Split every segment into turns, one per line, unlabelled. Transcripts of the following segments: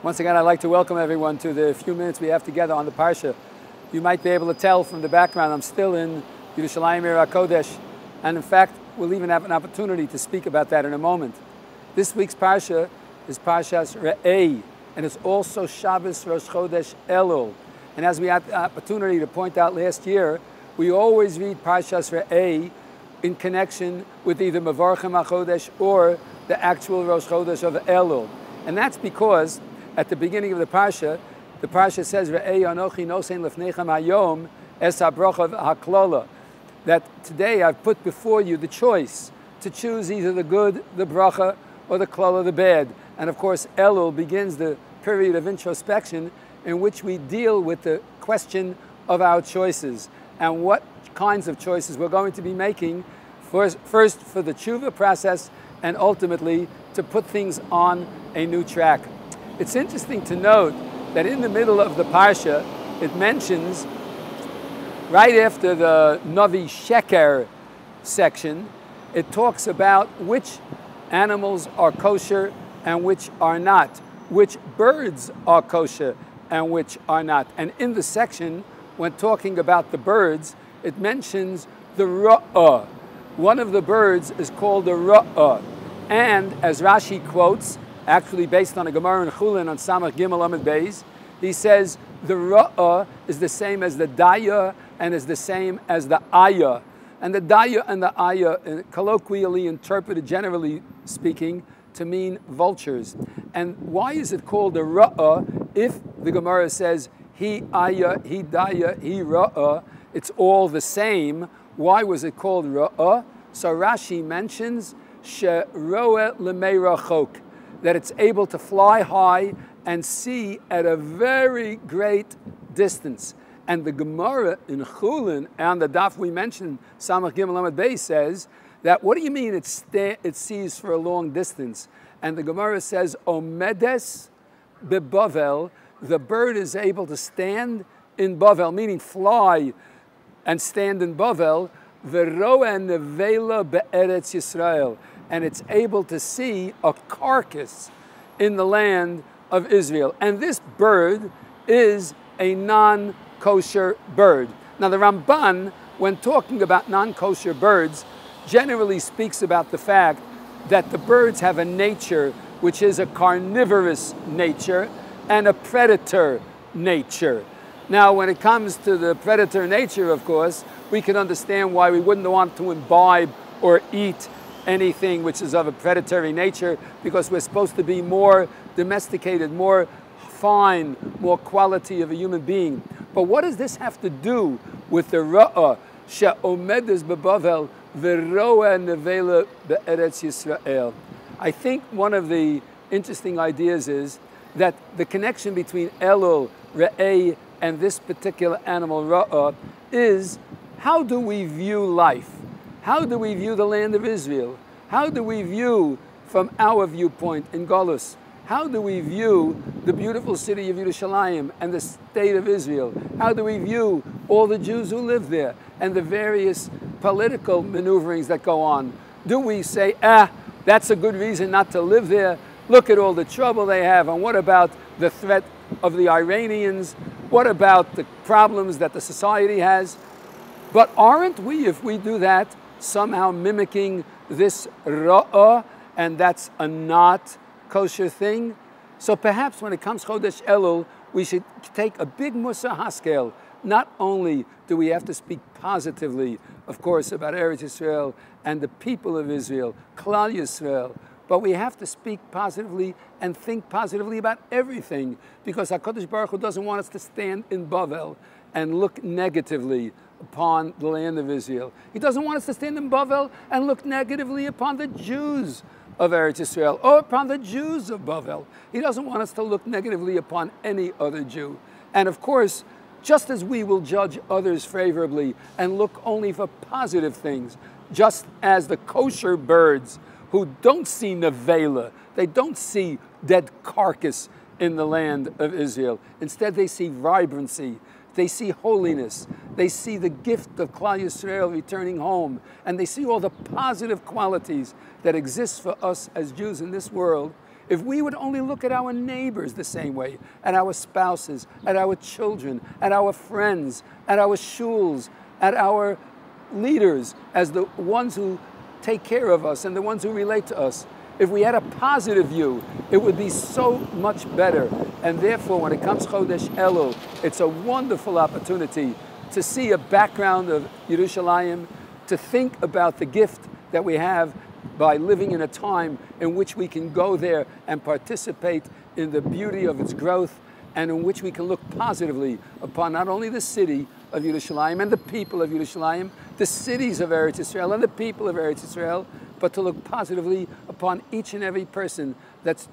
Once again, I'd like to welcome everyone to the few minutes we have together on the Parsha. You might be able to tell from the background, I'm still in Yerushalayim Ir HaKodesh, and in fact, we'll even have an opportunity to speak about that in a moment. This week's Parsha is Parshas Re'eh, and it's also Shabbos Rosh Chodesh Elul. And as we had the opportunity to point out last year, we always read Parshas Re'eh in connection with either Mevarchim HaChodesh or the actual Rosh Chodesh of Elul. And that's because at the beginning of the Parsha says, Re'eh Anochi Nosein Lefnechem Hayom Es HaBrocha HaKlola, that today I've put before you the choice to choose either the good, the bracha, or the klola, the bad. And of course, Elul begins the period of introspection in which we deal with the question of our choices and what kinds of choices we're going to be making, first for the tshuva process and ultimately to put things on a new track. It's interesting to note that in the middle of the Parsha, it mentions, right after the Navi Sheker section, it talks about which animals are kosher and which are not, which birds are kosher and which are not. And in the section, when talking about the birds, it mentions the ra'ah. One of the birds is called the ra'ah. And as Rashi quotes, actually based on a Gemara in Chulin on Samach Gimel Amud Beis, he says the ra'ah is the same as the daya and is the same as the ayah. And the daya and the ayah, colloquially interpreted, generally speaking, to mean vultures. And why is it called the ra'ah if the Gemara says he ayah, he daya, he ra'ah, it's all the same? Why was it called ra'ah? So Rashi mentions she'roeh l'meirachok, that it's able to fly high and see at a very great distance. And the Gemara in Chulin, and the daf we mentioned, Samach Gimel Amud Beis, says that, what do you mean it sees for a long distance? And the Gemara says, Omedes beBavel, the bird is able to stand in Bavel, meaning fly and stand in Bavel, Veroeh nevela be'eretz Yisrael, and it's able to see a carcass in the land of Israel. And this bird is a non-kosher bird. Now the Ramban, when talking about non-kosher birds, generally speaks about the fact that the birds have a nature which is a carnivorous nature and a predator nature. Now when it comes to the predator nature, of course, we can understand why we wouldn't want to imbibe or eat anything which is of a predatory nature, because we're supposed to be more domesticated, more fine, more quality of a human being. But what does this have to do with the ra'ah she'omedes beBavel v'roeh nevela be'eretz Yisrael? I think one of the interesting ideas is that the connection between Elul, Re'eh, and this particular animal, ra'ah, is how do we view life? How do we view the land of Israel? How do we view, from our viewpoint in Golus, how do we view the beautiful city of Yerushalayim and the state of Israel? How do we view all the Jews who live there and the various political maneuverings that go on? Do we say, that's a good reason not to live there? Look at all the trouble they have. And what about the threat of the Iranians? What about the problems that the society has? But aren't we, if we do that, somehow mimicking this ra'ah, and that's a not kosher thing? So perhaps when it comes Chodesh Elul, we should take a big Musar Haskel. Not only do we have to speak positively, of course, about Eretz Yisrael and the people of Israel, Klal Yisrael, but we have to speak positively and think positively about everything, because HaKadosh Baruch Hu doesn't want us to stand in Bavel and look negatively upon the land of Israel. He doesn't want us to stand in Bavel and look negatively upon the Jews of Eretz Yisrael or upon the Jews of Bavel. He doesn't want us to look negatively upon any other Jew. And of course, just as we will judge others favorably and look only for positive things, just as the kosher birds who don't see nevela, they don't see dead carcass in the land of Israel. Instead, they see vibrancy. They see holiness. They see the gift of Klal Yisrael returning home. And they see all the positive qualities that exist for us as Jews in this world. if we would only look at our neighbors the same way, at our spouses, at our children, at our friends, at our shuls, at our leaders as the ones who take care of us and the ones who relate to us. If we had a positive view, it would be so much better. And therefore, when it comes Chodesh Elul, it's a wonderful opportunity to see a background of Yerushalayim, to think about the gift that we have by living in a time in which we can go there and participate in the beauty of its growth, and in which we can look positively upon not only the city of Yerushalayim and the people of Yerushalayim, the cities of Eretz Yisrael and the people of Eretz Yisrael, but to look positively upon each and every person that's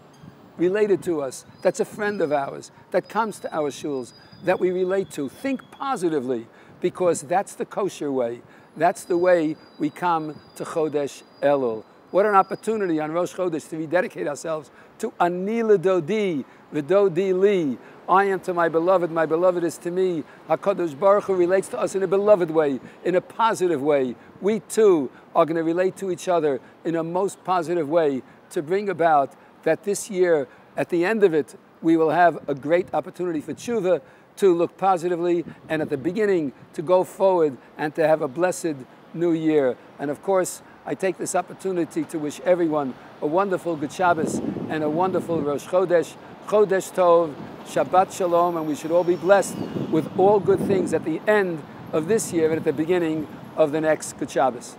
related to us, that's a friend of ours, that comes to our shuls, that we relate to. Think positively, because that's the kosher way. That's the way we come to Chodesh Elul. What an opportunity on Rosh Chodesh to rededicate ourselves to Ani L'Dodi, V'Dodi Li. I am to my beloved is to me. HaKadosh Baruch Hu relates to us in a beloved way, in a positive way. We too are going to relate to each other in a most positive way to bring about that this year, at the end of it, we will have a great opportunity for tshuva, to look positively, and at the beginning to go forward and to have a blessed new year. And of course, I take this opportunity to wish everyone a wonderful Good Shabbos and a wonderful Rosh Chodesh, Chodesh Tov, Shabbat Shalom, and we should all be blessed with all good things at the end of this year and at the beginning of the next Good Shabbos.